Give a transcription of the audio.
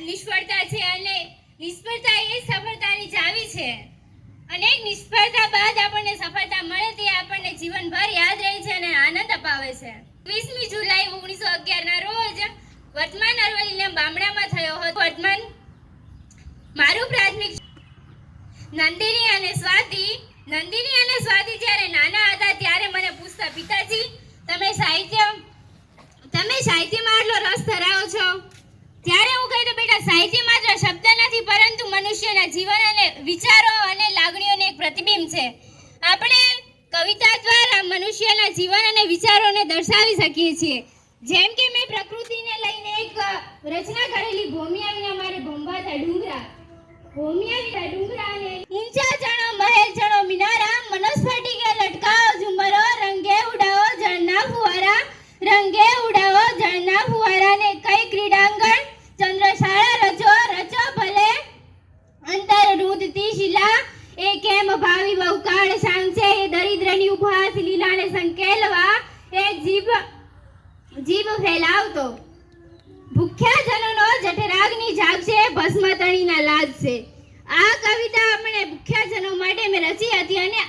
નિષ્ફળતા છે અને નિષ્ફળતા એ સફળતાની ચાવી છે. અનેક નિષ્ફળતા બાદ આપણને સફળતા મળે તે આપણને જીવનભર યાદ રહે છે અને આનંદ અપાવે છે. 20મી જુલાઈ 1911 ના રોજ વર્તમાન અરવલ્લીના બામણામાં થયો હતો. વર્તમાન મારું પ્રાથમિક નંદિની અને સ્વાતિ જ્યારે નાના હતા ત્યારે મને પૂછતા, પિતાજી તમે સાહિત્યમાં આટલો રસ ધરાવો છો? ત્યારે હું કહી દઉં, બેટા સાહિત્ય માત્ર શબ્દ નથી પરંતુ મનુષ્યના જીવન અને વિચારો અને લાગણીઓનું એક પ્રતિબિંબ છે. આપણે કવિતા દ્વારા મનુષ્યના જીવન અને વિચારોને દર્શાવી શકીએ છીએ. જેમ કે મેં પ્રકૃતિને લઈને એક રચના કરેલી, ભૂમિયા વિના મારે ભંભાતા ડુંગરા. ભૂમિયા વિના ડુંગરા અને ઊંચા ચણો મહેલ ચણો મિનારા, મનસ્ફટિકે લટકાવો ઝુમરો, રંગે ઉડાવો જળના ફુવારા, રંગે ઉડાવો જળના ફુવારા. ને કઈ ક્રીડાંગણ ચંદ્રશાળા રચો ભલે અંતર રૂદતી શિલા, એ કેમ ભાવી બહુકાળ સાંગ છે, એ દરિદ્રની ઉપહાસ લીલાને સંકેલવા, એ જીભ ફેલાવતો ભૂખ્યા જનોનો જઠરાગ્નિ જાગશે, ભસ્મ તણીના લાજ છે. આ કવિતા આપણે ભૂખ્યા જનો માટે મેં રચી હતી અને